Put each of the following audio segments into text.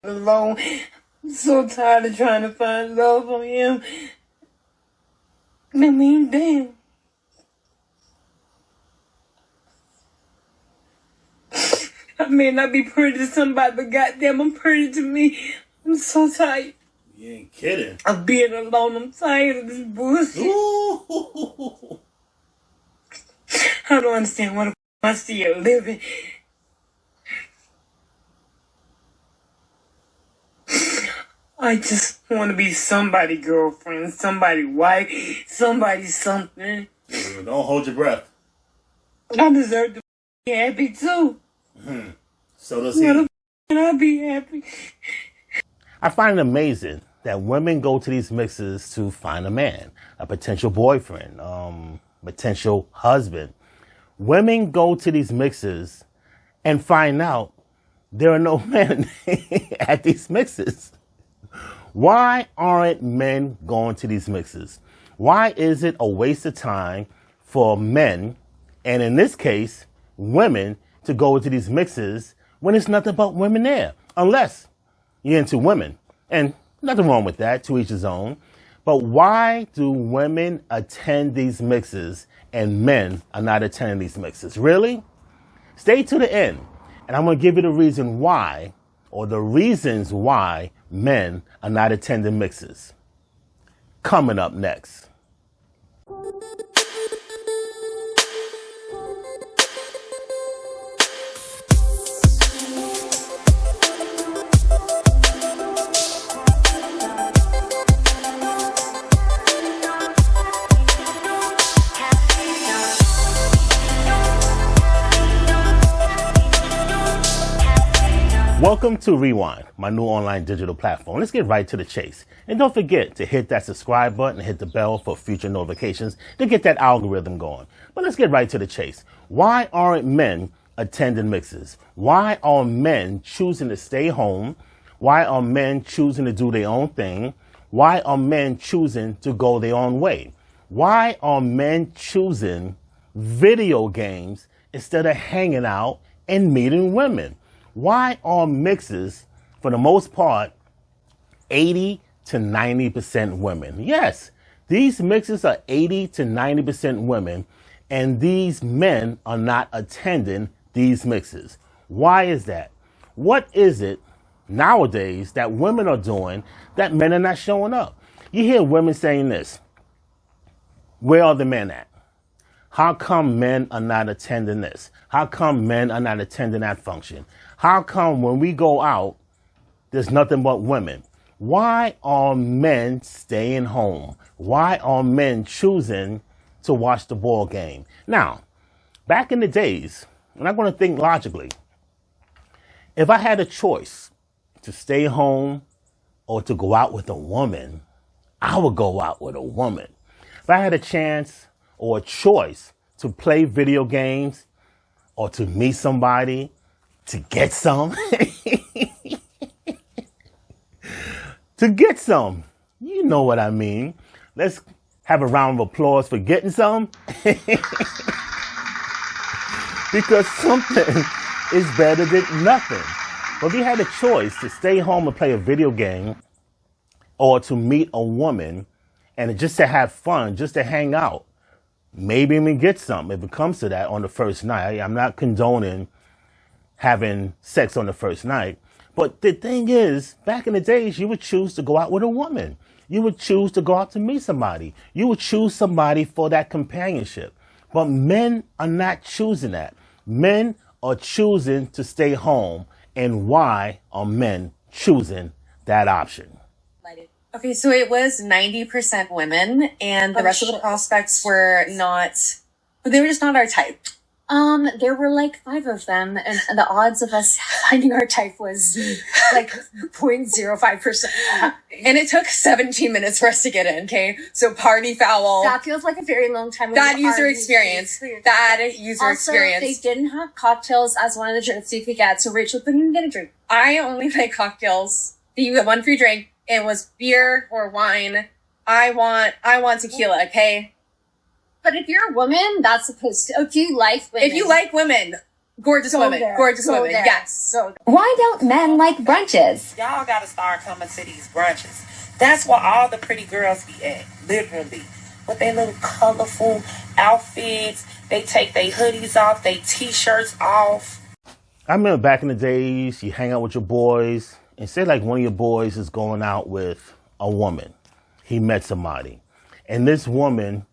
alone. I'm so tired of trying to find love for him. I mean, damn. I may not be pretty to somebody, but goddamn, I'm pretty to me. I'm so tired. You ain't kidding. Of being alone. I'm tired of this bullshit. Ooh. I don't understand why the I still living. I just want to be somebody's girlfriend, somebody's wife, somebody's something. Don't hold your breath. I deserve to be happy too. So does he. I'll be happy. I find it amazing that women go to these mixes to find a man, a potential boyfriend, potential husband. Women go to these mixes and find out there are no men at these mixes. Why aren't men going to these mixes? Why is it a waste of time for men, and in this case, women, to go to these mixes when it's nothing but women there? Unless you're into women. And nothing wrong with that, to each his own. But why do women attend these mixes and men are not attending these mixes? Really? Stay to the end, and I'm going to give you the reason why, or the reasons why men are not attending mixes. Coming up next. Welcome to Rewind, my new online digital platform. Let's get right to the chase. And don't forget to hit that subscribe button and hit the bell for future notifications to get that algorithm going. But let's get right to the chase. Why aren't men attending mixes? Why are men choosing to stay home? Why are men choosing to do their own thing? Why are men choosing to go their own way? Why are men choosing video games instead of hanging out and meeting women? Why are mixes, for the most part, 80 to 90% women? Yes, these mixes are 80 to 90% women, and these men are not attending these mixes. Why is that? What is it nowadays that women are doing that men are not showing up? You hear women saying this: where are the men at? How come men are not attending this? How come men are not attending that function? How come when we go out, there's nothing but women? Why are men staying home? Why are men choosing to watch the ball game? Now, back in the days, and I'm going to think logically, if I had a choice to stay home or to go out with a woman, I would go out with a woman. If I had a chance or a choice to play video games or to meet somebody, to get some, you know what I mean. Let's have a round of applause for getting some. Because something is better than nothing. But if you had a choice to stay home and play a video game or to meet a woman and just to have fun, just to hang out, maybe even get some if it comes to that on the first night. I'm not condoning having sex on the first night. But the thing is, back in the days, you would choose to go out with a woman. You would choose to go out to meet somebody. You would choose somebody for that companionship. But men are not choosing that. Men are choosing to stay home. And why are men choosing that option? Okay, so it was 90% women, and the rest of the prospects were they were just not our type. There were like 5 of them, and the odds of us finding our type was like 0.05%. And it took 17 minutes for us to get in, okay? So party foul. That feels like a very long time. Bad user experience. Bad user experience. They didn't have cocktails as one of the drinks you could get, so Rachel couldn't get a drink. I only like cocktails. You get one free drink. It was beer or wine. I want tequila, okay? But if you're a woman, that's supposed to. If you like women. If you like women, Gorgeous Go women. there. Gorgeous Go women. there. Yes. Go Why don't men like brunches? Y'all gotta start coming to these brunches. That's where all the pretty girls be at, literally. With their little colorful outfits. They take their hoodies off, their t-shirts off. I remember back in the days, you hang out with your boys, and say like one of your boys is going out with a woman. He met somebody. And this woman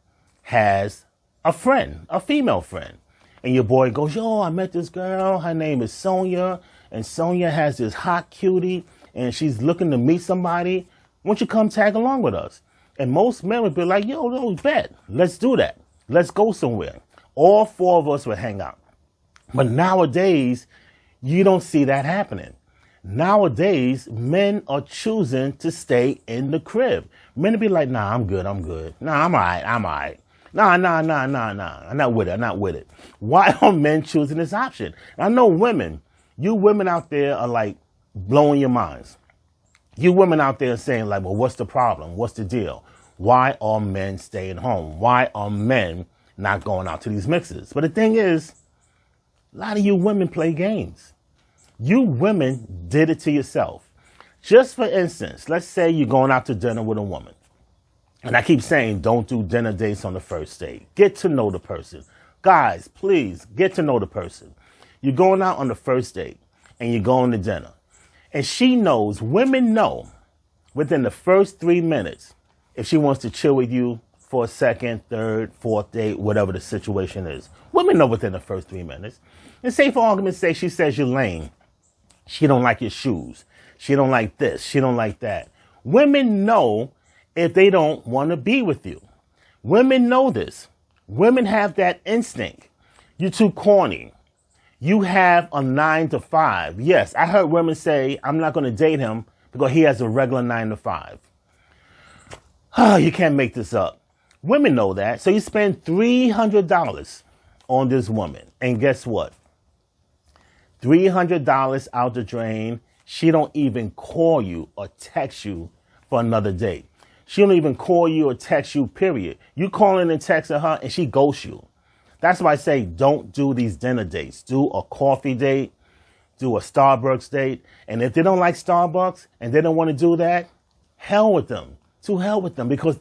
has a friend, a female friend. And your boy goes, yo, I met this girl. Her name is Sonia. And Sonia has this hot cutie. And she's looking to meet somebody. Won't you come tag along with us? And most men would be like, yo, bet. Let's do that. Let's go somewhere. All four of us would hang out. But nowadays, you don't see that happening. Nowadays, men are choosing to stay in the crib. Men would be like, nah, I'm good. Nah, I'm all right. Nah. I'm not with it. Why are men choosing this option? I know women, you women out there are like blowing your minds. You women out there saying like, well, what's the problem? What's the deal? Why are men staying home? Why are men not going out to these mixes? But the thing is, a lot of you women play games. You women did it to yourself. Just for instance, let's say you're going out to dinner with a woman. And I keep saying, don't do dinner dates on the first date. Get to know the person. Guys, please get to know the person. You're going out on the first date and you're going to dinner. And she knows, women know within the first 3 minutes, if she wants to chill with you for a second, third, fourth date, whatever the situation is. Women know within the first 3 minutes. And say for argument's sake, she says you're lame. She don't like your shoes. She don't like this. She don't like that. Women know if they don't want to be with you. Women know this. Women have that instinct. You're too corny. You have a 9 to 5. Yes, I heard women say, I'm not going to date him because he has a regular 9 to 5. Oh, you can't make this up. Women know that. So you spend $300 on this woman. And guess what? $300 out the drain. She don't even call you or text you for another date. She don't even call you or text you, period. You calling and texting her and she ghosts you. That's why I say don't do these dinner dates. Do a coffee date. Do a Starbucks date. And if they don't like Starbucks and they don't want to do that, hell with them. To hell with them because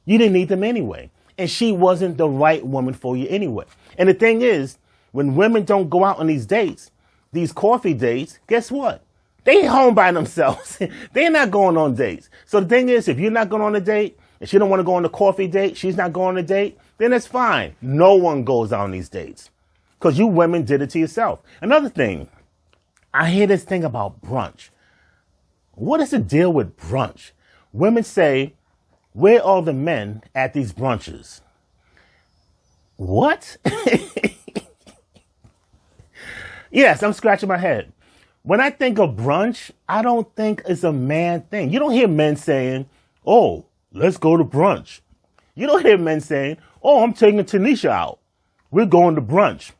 you didn't need them anyway. And she wasn't the right woman for you anyway. And the thing is, when women don't go out on these dates, these coffee dates, guess what? They home by themselves. They're not going on dates. So the thing is, if you're not going on a date, and she don't want to go on the coffee date, she's not going on a date, then it's fine. No one goes out on these dates. Because you women did it to yourself. Another thing, I hear this thing about brunch. What is the deal with brunch? Women say, where are the men at these brunches? What? Yes, I'm scratching my head. When I think of brunch, I don't think it's a man thing. You don't hear men saying, oh, let's go to brunch. You don't hear men saying, oh, I'm taking Tanisha out. We're going to brunch.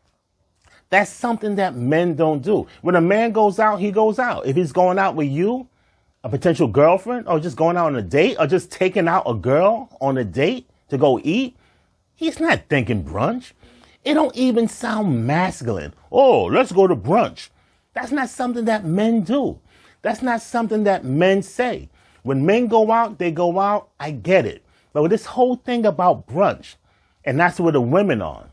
That's something that men don't do. When a man goes out, he goes out. If he's going out with you, a potential girlfriend, or just going out on a date, or just taking out a girl on a date to go eat, he's not thinking brunch. It don't even sound masculine. Oh, let's go to brunch. That's not something that men do. That's not something that men say. When men go out, they go out. I get it. But with this whole thing about brunch, and that's where the women are,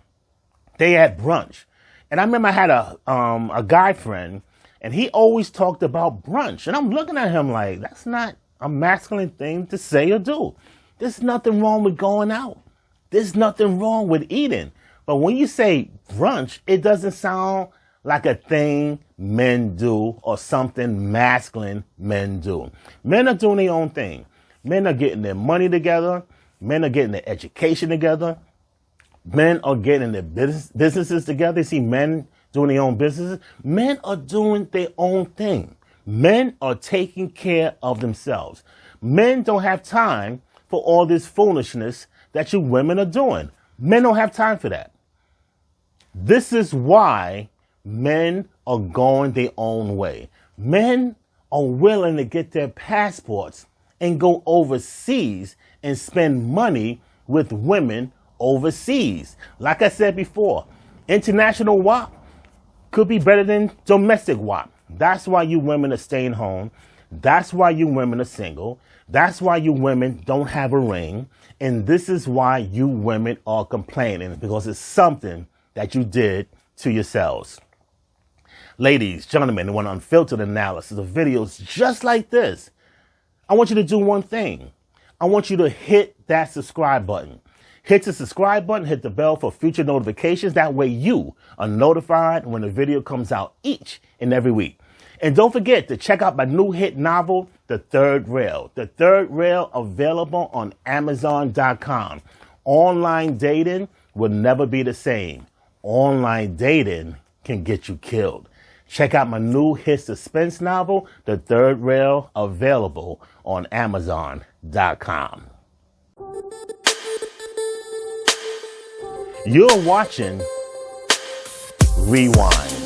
they at brunch. And I remember I had a guy friend, and he always talked about brunch. And I'm looking at him like, that's not a masculine thing to say or do. There's nothing wrong with going out. There's nothing wrong with eating. But when you say brunch, it doesn't sound like a thing men do or something masculine men do. Men are doing their own thing. Men are getting their money together. Men are getting their education together. Men are getting their businesses together. You see men doing their own businesses. Men are doing their own thing. Men are taking care of themselves. Men don't have time for all this foolishness that you women are doing. Men don't have time for that. This is why men are going their own way. Men are willing to get their passports and go overseas and spend money with women overseas. Like I said before, international WAP, could be better than domestic WAP. That's why you women are staying home. That's why you women are single. That's why you women don't have a ring. And this is why you women are complaining, because it's something that you did to yourselves. Ladies, gentlemen, want unfiltered analysis of videos just like this. I want you to do one thing. I want you to hit that subscribe button. Hit the subscribe button, hit the bell for future notifications. That way you are notified when a video comes out each and every week. And don't forget to check out my new hit novel, The Third Rail. The Third Rail, available on Amazon.com. Online dating will never be the same. Online dating can get you killed. Check out my new hit suspense novel, The Third Rail, available on Amazon.com. You're watching Rewind.